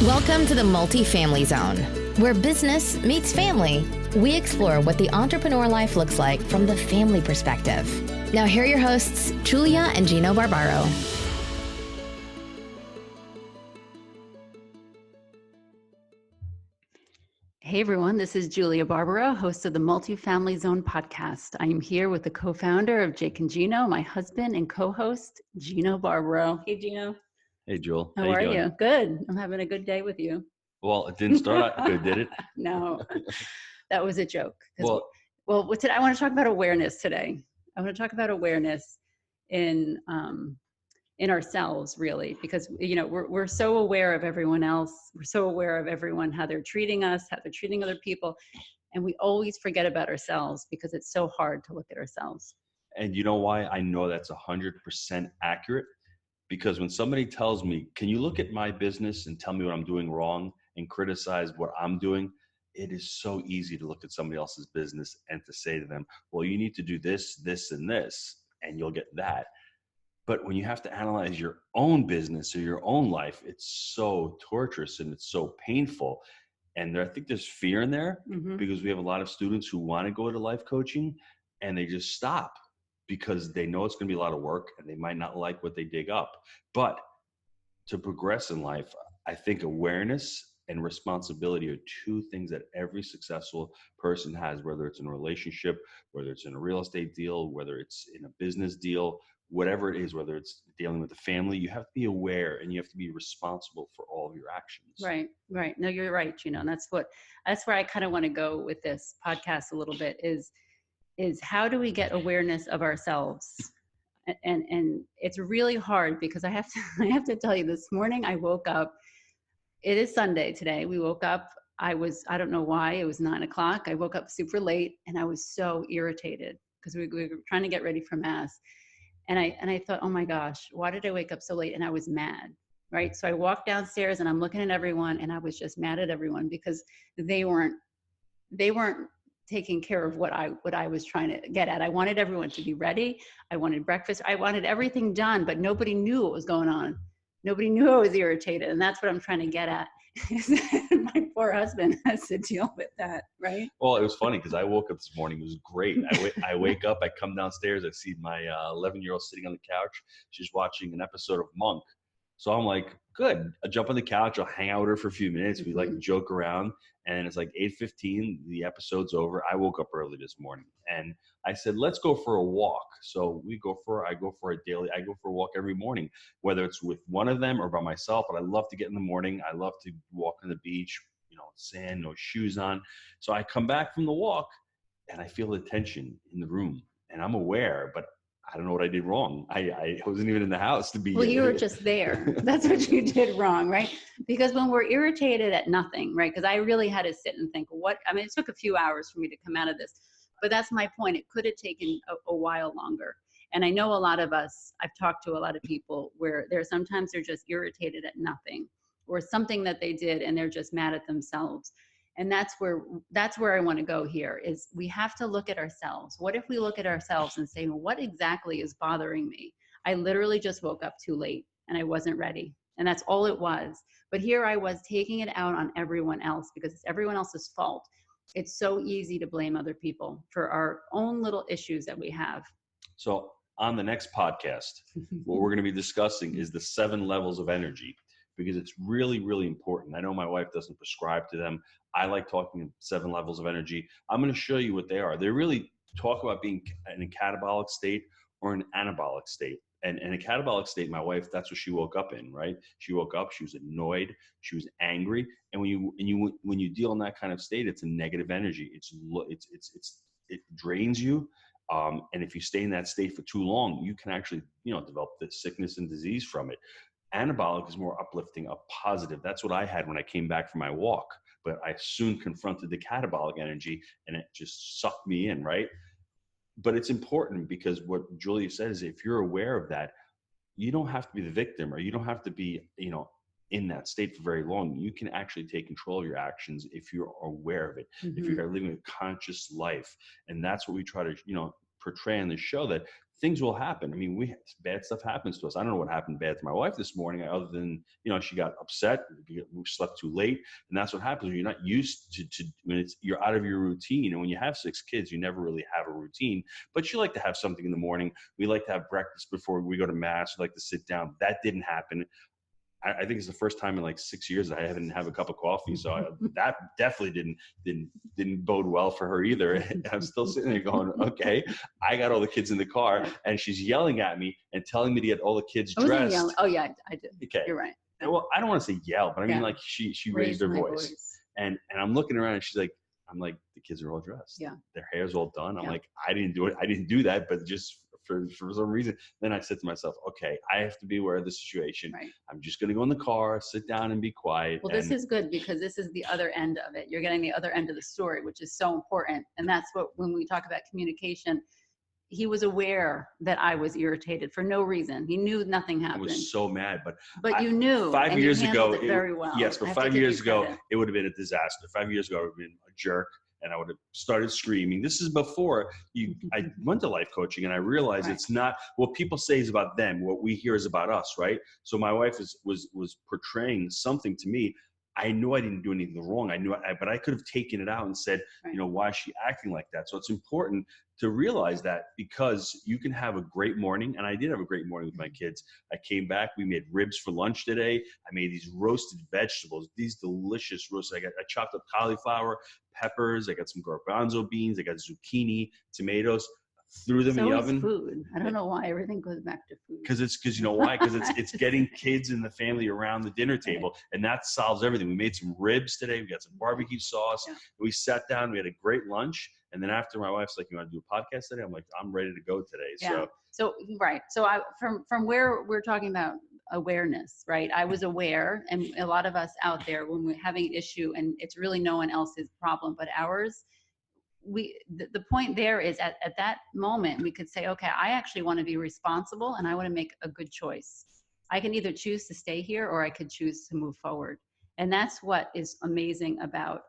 Welcome to the Multifamily Zone, where business meets family. We explore what the entrepreneur life looks like from the family perspective. Now here are your hosts, Julia and Gino Barbaro. Hey everyone, this is Julia Barbaro, host of the Multifamily Zone podcast. I am here with the co-founder of Jake Gino, my husband and co-host, Gino Barbaro. Hey Gino. Hey Jewel. How are you? Good. I'm having a good day with you. Well, it didn't start out good, did it? No, that was a joke. Well, Today I want to talk about awareness today. I want to talk about awareness in ourselves, really, because we're so aware of everyone else. We're so aware of everyone, how they're treating us, how they're treating other people, and we always forget about ourselves because it's so hard to look at ourselves. and you know why I know that's 100% accurate? Because when somebody tells me, can you look at my business and tell me what I'm doing wrong and criticize what I'm doing? It is so easy to look at somebody else's business and to say to them, well, you need to do this, this, and this, and you'll get that. But when you have to analyze your own business or your own life, it's so torturous and it's so painful. And I think there's fear in there because we have a lot of students who want to go to life coaching and they just stop because they know it's going to be a lot of work and they might not like what they dig up. But to progress in life, I think awareness and responsibility are two things that every successful person has, whether it's in a relationship, whether it's in a real estate deal, whether it's in a business deal, whatever it is, whether it's dealing with the family, you have to be aware and you have to be responsible for all of your actions. Right. No, you're right, Gino. And that's where I kind of want to go with this podcast a little bit is how do we get awareness of ourselves? And it's really hard because I have to tell you, this morning I woke up. It is Sunday today. We woke up. I don't know why, it was 9:00. I woke up super late and I was so irritated because we were trying to get ready for mass. And I thought, oh my gosh, why did I wake up so late? And I was mad, right? So I walked downstairs and I'm looking at everyone and I was just mad at everyone because they weren't taking care of what I was trying to get at. I wanted everyone to be ready. I wanted breakfast. I wanted everything done, but nobody knew what was going on. Nobody knew I was irritated. And that's what I'm trying to get at. My poor husband has to deal with that, right? Well, it was funny because I woke up this morning. It was great. I wake up, I come downstairs, I see my 11-year-old sitting on the couch. She's watching an episode of Monk. So I'm like, good. I jump on the couch. I'll hang out with her for a few minutes. We like joke around. And it's like 8:15. The episode's over. I woke up early this morning. And I said, let's go for a walk. So I go for a walk every morning, whether it's with one of them or by myself. But I love to get in the morning. I love to walk on the beach, sand, no shoes on. So I come back from the walk and I feel the tension in the room. And I'm aware, but I don't know what I did wrong. I wasn't even in the house to be. Well, you were just there. That's what you did wrong, right? Because when we're irritated at nothing, right? Because I really had to sit and think, it took a few hours for me to come out of this. But that's my point. It could have taken a while longer. And I know a lot of us, I've talked to a lot of people where sometimes they're just irritated at nothing or something that they did and they're just mad at themselves. And that's where I want to go here is we have to look at ourselves. What if we look at ourselves and say, well, what exactly is bothering me? I literally just woke up too late and I wasn't ready. And that's all it was. But here I was taking it out on everyone else because it's everyone else's fault. It's so easy to blame other people for our own little issues that we have. So on the next podcast, what we're going to be discussing is the 7 levels of energy, because it's really, really important. I know my wife doesn't prescribe to them. I like talking 7 levels of energy. I'm going to show you what they are. They really talk about being in a catabolic state or an anabolic state. And in a catabolic state, my wife, that's what she woke up in, right? She woke up, she was annoyed, she was angry. And when you deal in that kind of state, it's a negative energy. It drains you. And if you stay in that state for too long, you can actually, develop the sickness and disease from it. Anabolic is more uplifting, positive. That's what I had when I came back from my walk. But I soon confronted the catabolic energy and it just sucked me in, right? But it's important because what Julia said is if you're aware of that, you don't have to be the victim or you don't have to be, in that state for very long. You can actually take control of your actions if you're aware of it, if you're living a conscious life. And that's what we try to, portray on the show, that things will happen. I mean, bad stuff happens to us. I don't know what happened bad to my wife this morning, other than, she got upset, we slept too late. And that's what happens when you're not used to when you're out of your routine. And when you have 6 kids, you never really have a routine, but you like to have something in the morning. We like to have breakfast before we go to mass. We like to sit down. That didn't happen. I think it's the first time in like 6 years I haven't had a cup of coffee. So that definitely didn't bode well for her either. I'm still sitting there going, okay, I got all the kids in the car and she's yelling at me and telling me to get all the kids dressed. Oh yeah, I did. Okay. You're right. Well, I don't want to say yell, but I mean, like she raised her voice. And I'm looking around and she's like, I'm like, the kids are all dressed. Yeah. Their hair's all done. I'm like, I didn't do it. I didn't do that, but just for some reason. Then I said to myself, okay, I have to be aware of the situation. Right. I'm just going to go in the car, sit down and be quiet. Well, this is good because this is the other end of it. You're getting the other end of the story, which is so important. And that's what, when we talk about communication, he was aware that I was irritated for no reason. He knew nothing happened. I was so mad, but you knew 5 years ago, it very well. Yes, but 5 years ago, it would have been a disaster. 5 years ago, I would have been a jerk. And I would have started screaming. This is before I went to life coaching, and I realized it's not what people say is about them. What we hear is about us, right? So my wife was portraying something to me. I knew I didn't do anything wrong. But I could have taken it out and said, why is she acting like that? So it's important to realize that, because you can have a great morning. And I did have a great morning with my kids. I came back, we made ribs for lunch today. I made these roasted vegetables, these delicious roasted. I chopped up cauliflower, peppers. I got some garbanzo beans. I got zucchini, tomatoes. Threw them in the oven. Food. I don't know why everything goes back to food. Because you know why? Because it's getting kids and the family around the dinner table, and that solves everything. We made some ribs today. We got some barbecue sauce. Yeah. We sat down. We had a great lunch, and then after, my wife's like, "You want to do a podcast today?" I'm like, "I'm ready to go today." Yeah. So right. So from where we're talking about awareness, right? I was aware, and a lot of us out there, when we're having an issue, and it's really no one else's problem but ours. The point there is at that moment, we could say, okay, I actually want to be responsible and I want to make a good choice. I can either choose to stay here or I could choose to move forward. And that's what is amazing about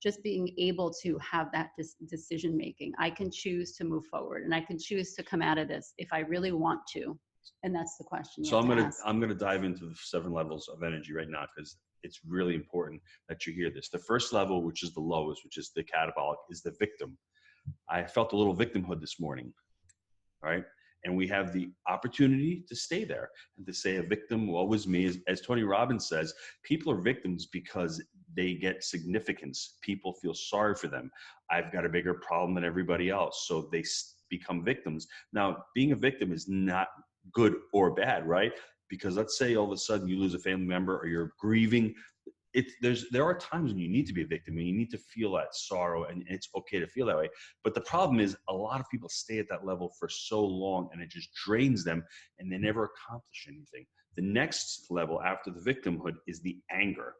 just being able to have that decision making. I can choose to move forward and I can choose to come out of this if I really want to. And that's the question. So I'm gonna dive into the 7 levels of energy right now, because it's really important that you hear this. The first level, which is the lowest, which is the catabolic, is the victim. I felt a little victimhood this morning, right? And we have the opportunity to stay there and to say a victim, woe is me. As Tony Robbins says, people are victims because they get significance. People feel sorry for them. I've got a bigger problem than everybody else. So they become victims. Now, being a victim is not good or bad, right? Because let's say all of a sudden you lose a family member or you're grieving. There are times when you need to be a victim and you need to feel that sorrow, and it's okay to feel that way. But the problem is a lot of people stay at that level for so long and it just drains them and they never accomplish anything. The next level after the victimhood is the anger.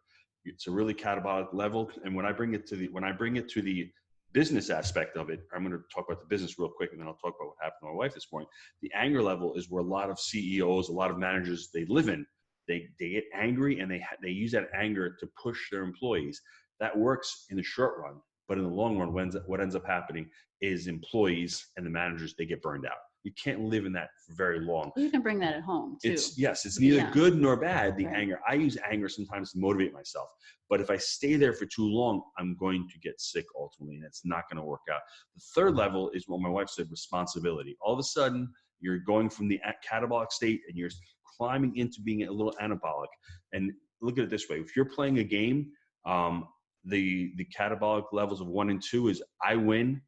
It's a really catabolic level. And when I bring it to the business aspect of it, I'm going to talk about the business real quick, and then I'll talk about what happened to my wife this morning. The anger level is where a lot of CEOs, a lot of managers, they live in. They get angry and they use that anger to push their employees. That works in the short run, but in the long run, what ends up happening is employees and the managers, they get burned out. You can't live in that for very long. You can bring that at home too. It's neither good nor bad, the anger. I use anger sometimes to motivate myself. But if I stay there for too long, I'm going to get sick ultimately, and it's not going to work out. The third level is what my wife said, responsibility. All of a sudden, you're going from the catabolic state and you're climbing into being a little anabolic. And look at it this way. If you're playing a game, the catabolic levels of 1 and 2 is I win,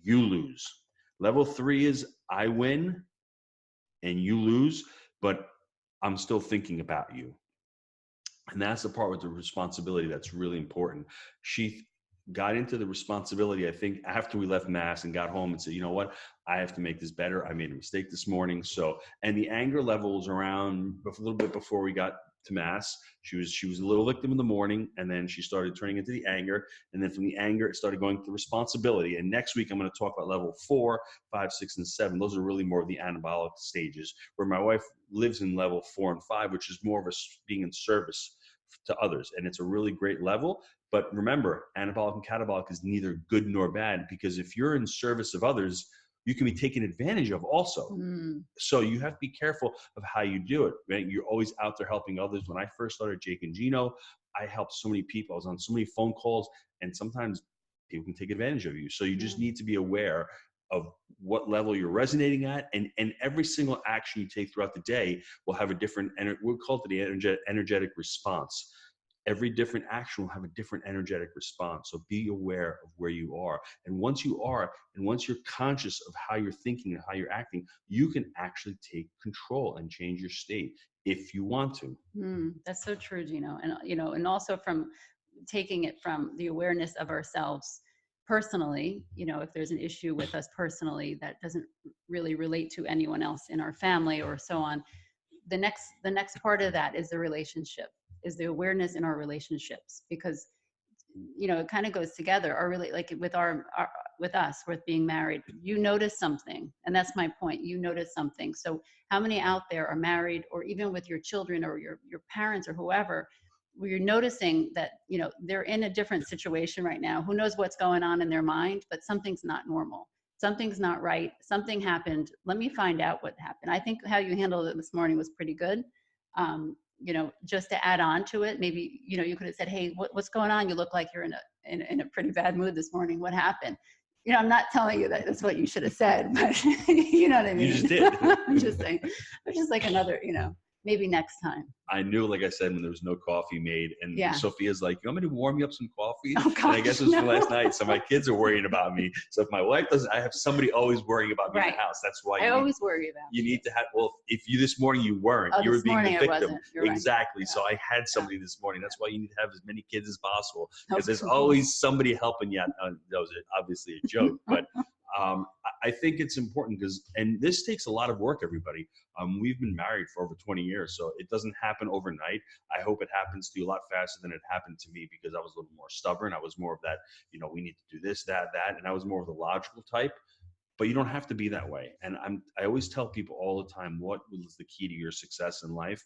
you lose. Level 3 is I win and you lose, but I'm still thinking about you. And that's the part with the responsibility that's really important. She got into the responsibility, I think, after we left Mass and got home and said, you know what, I have to make this better. I made a mistake this morning. So, and the anger level was around a little bit before we got to Mass. She was a little victim in the morning, and then she started turning into the anger. And then from the anger, it started going to responsibility. And next week, I'm going to talk about level 4, 5, 6, and 7. Those are really more of the anabolic stages, where my wife lives in level 4 and 5, which is more of a being in service to others. And it's a really great level. But remember, anabolic and catabolic is neither good nor bad, because if you're in service of others, you can be taken advantage of also. So you have to be careful of how you do it, right? You're always out there helping others. When I first started Jake and Gino, I helped so many people. I was on so many phone calls, and sometimes people can take advantage of you. So you just need to be aware of what level you're resonating at, and every single action you take throughout the day will have a different, we'll call it the energetic response. Every different action will have a different energetic response. So be aware of where you are. And once you are, and once you're conscious of how you're thinking and how you're acting, you can actually take control and change your state if you want to. That's so true, Gino. And, and also from taking it from the awareness of ourselves personally, if there's an issue with us personally that doesn't really relate to anyone else in our family or so on, the next part of that is the relationship, is the awareness in our relationships, because it kind of goes together. Like with with us, with being married, you notice something, and that's my point. You notice something. So how many out there are married, or even with your children or your parents or whoever, where you're noticing that they're in a different situation right now. Who knows what's going on in their mind, but something's not normal. Something's not right. Something happened. Let me find out what happened. I think how you handled it this morning was pretty good. Just to add on to it, maybe, you could have said, hey, what's going on? You look like you're in a pretty bad mood this morning. What happened? I'm not telling you that that's what you should have said, but you know what I mean? You just did. I'm just saying, it's just like another, maybe next time. I knew, like I said, when there was no coffee made, and Sophia's like, you want me to warm you up some coffee? Oh, gosh, and I guess it was from last night. So my kids are worrying about me. So if my wife doesn't, I have somebody always worrying about me in the house. That's why I always worry about you. Need to have, if you this morning you weren't, you were being the victim. Exactly. Right. So I had somebody this morning. That's why you need to have as many kids as possible, because there's always somebody helping you. That was obviously a joke, but I think it's important and this takes a lot of work, everybody. We've been married for over 20 years, so it doesn't happen overnight. I hope it happens to you a lot faster than it happened to me, because I was a little more stubborn. I was more of that, we need to do this, that, and I was more of the logical type. But you don't have to be that way. And I always tell people all the time, what was the key to your success in life?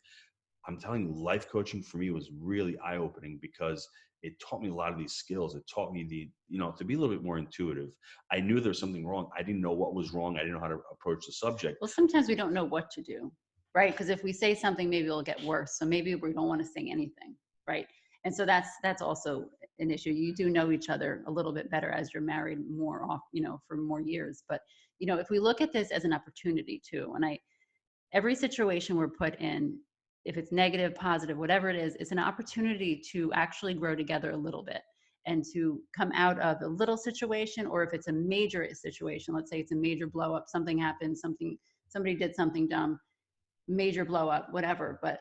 I'm telling you, life coaching for me was really eye-opening, because it taught me a lot of these skills. It taught me to be a little bit more intuitive. I knew there was something wrong. I didn't know what was wrong. I didn't know how to approach the subject. Well, sometimes we don't know what to do, right? Because if we say something, maybe it'll get worse. So maybe we don't want to say anything, right? And so that's also an issue. You do know each other a little bit better as you're married more off, for more years. But, if we look at this as an opportunity too, and every situation we're put in, if it's negative, positive, whatever it is, it's an opportunity to actually grow together a little bit and to come out of a little situation. Or if it's a major situation, let's say it's a major blow up, something happened, somebody did something dumb, major blow up, whatever. But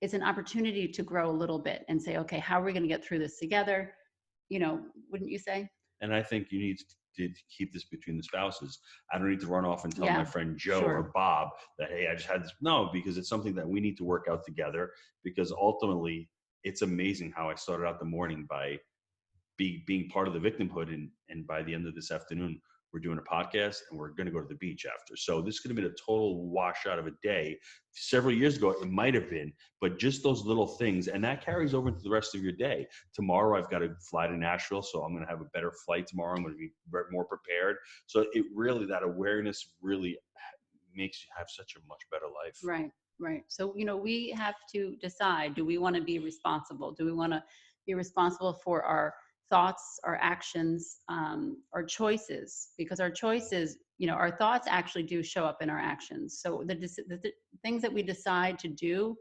it's an opportunity to grow a little bit and say, okay, how are we going to get through this together? Wouldn't you say? And I think you need to keep this between the spouses. I don't need to run off and tell my friend Joe or Bob that, hey, I just had this. No, because it's something that we need to work out together, because ultimately it's amazing how I started out the morning by being part of the victimhood. And by the end of this afternoon, we're doing a podcast and we're going to go to the beach after. So this could have been a total washout of a day. Several years ago, it might have been, but just those little things. And that carries over into the rest of your day. Tomorrow, I've got to fly to Nashville. So I'm going to have a better flight tomorrow. I'm going to be more prepared. So that awareness really makes you have such a much better life. Right. So, we have to decide, do we want to be responsible? Do we want to be responsible for our thoughts, our actions, our choices? Because our choices, our thoughts actually do show up in our actions. So the things that we decide to do,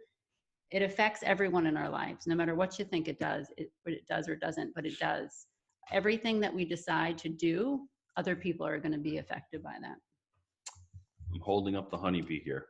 it affects everyone in our lives, no matter what you think it does, what it does or doesn't, but it does. Everything that we decide to do, other people are going to be affected by that. I'm holding up the honeybee here.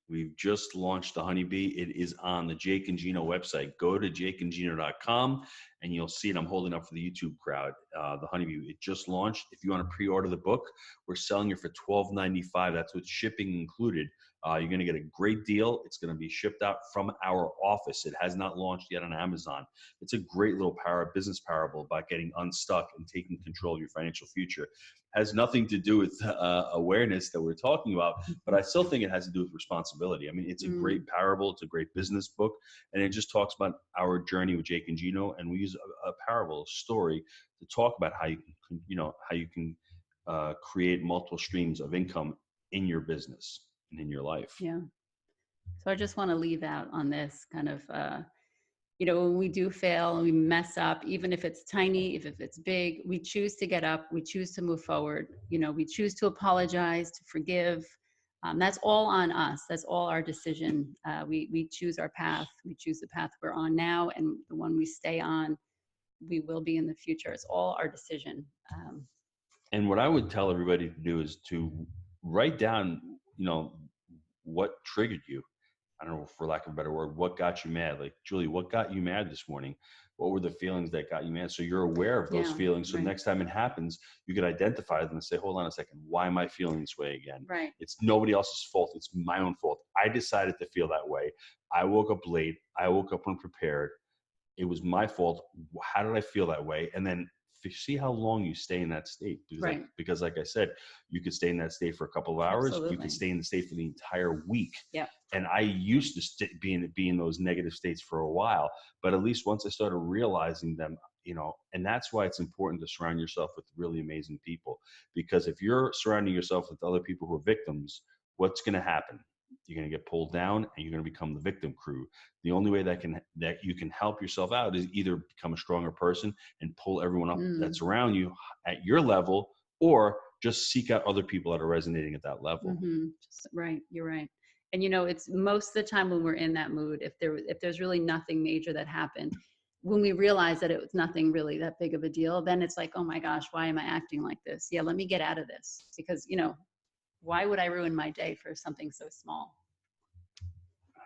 We've just launched the honeybee. It is on the Jake and Gino website. Go to jakeandgino.com and you'll see it. I'm holding up for the YouTube crowd. The honeybee, it just launched. If you want to pre-order the book, we're selling it for $12.95. That's with shipping included. You're going to get a great deal. It's going to be shipped out from our office. It has not launched yet on Amazon. It's a great little business parable about getting unstuck and taking control of your financial future. Has nothing to do with awareness that we're talking about, but I still think it has to do with responsibility. I mean, it's a great parable. It's a great business book, and it just talks about our journey with Jake and Gino. And we use a parable, a story, to talk about how you can create multiple streams of income in your business and in your life. Yeah. So I just want to leave out on this kind of, when we do fail and we mess up, even if it's tiny, if it's big, we choose to get up, we choose to move forward, we choose to apologize, to forgive. That's all on us. That's all our decision. We choose our path. We choose the path we're on now, and the one we stay on, we will be in the future. It's all our decision. And what I would tell everybody to do is to write down, what triggered you. I don't know, for lack of a better word, what got you mad? Like, Julie, what got you mad this morning? What were the feelings that got you mad? So you're aware of those feelings. So next time it happens, you can identify them and say, hold on a second, why am I feeling this way again? Right. It's nobody else's fault. It's my own fault. I decided to feel that way. I woke up late. I woke up unprepared. It was my fault. How did I feel that way? And then see how long you stay in that state. Because like I said, you could stay in that state for a couple of hours. Absolutely. You could stay in the state for the entire week. Yeah. And I used to be in those negative states for a while, but at least once I started realizing them, and that's why it's important to surround yourself with really amazing people. Because if you're surrounding yourself with other people who are victims, what's going to happen? You're going to get pulled down and you're going to become the victim crew. The only way that you can help yourself out is either become a stronger person and pull everyone up that's around you at your level, or just seek out other people that are resonating at that level. Mm-hmm. Right. You're right. And it's most of the time when we're in that mood, if there's really nothing major that happened, when we realize that it was nothing really that big of a deal, then it's like, oh my gosh, why am I acting like this? Yeah, let me get out of this, because why would I ruin my day for something so small?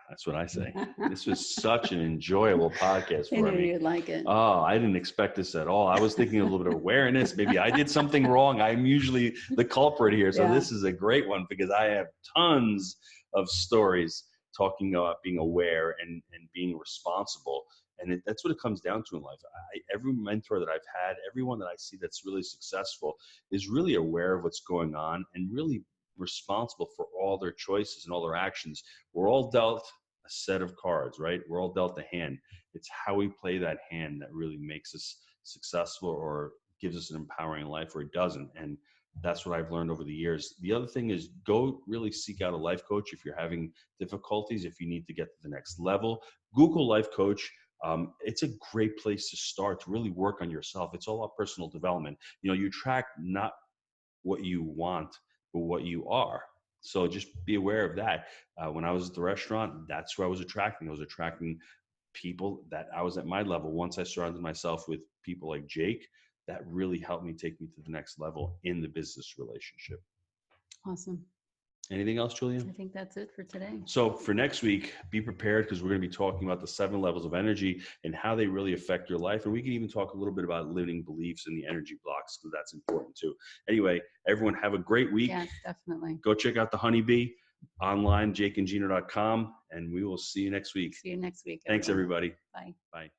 That's what I say. This was such an enjoyable podcast for me. I knew you'd like it. Oh, I didn't expect this at all. I was thinking a little bit of awareness. Maybe I did something wrong. I'm usually the culprit here. So This is a great one, because I have tons of stories talking about being aware and being responsible. And that's what it comes down to in life. Every mentor that I've had, everyone that I see that's really successful is really aware of what's going on and really responsible for all their choices and all their actions. We're all dealt a set of cards, right? We're all dealt a hand. It's how we play that hand that really makes us successful or gives us an empowering life, or it doesn't. And that's what I've learned over the years. The other thing is, go really seek out a life coach if you're having difficulties, if you need to get to the next level. Google life coach. It's a great place to start to really work on yourself. It's all about personal development. You attract not what you want, but what you are. So just be aware of that. When I was at the restaurant, that's who I was attracting. I was attracting people that I was at my level. Once I surrounded myself with people like Jake, that really helped me take me to the next level in the business relationship. Awesome. Anything else, Julia? I think that's it for today. So for next week, be prepared, because we're going to be talking about the 7 levels of energy and how they really affect your life. And we can even talk a little bit about limiting beliefs and the energy blocks, because that's important too. Anyway, everyone have a great week. Yes, definitely. Go check out the Honeybee online, jakeandgino.com, and we will see you next week. See you next week. Thanks, everybody. Bye. Bye.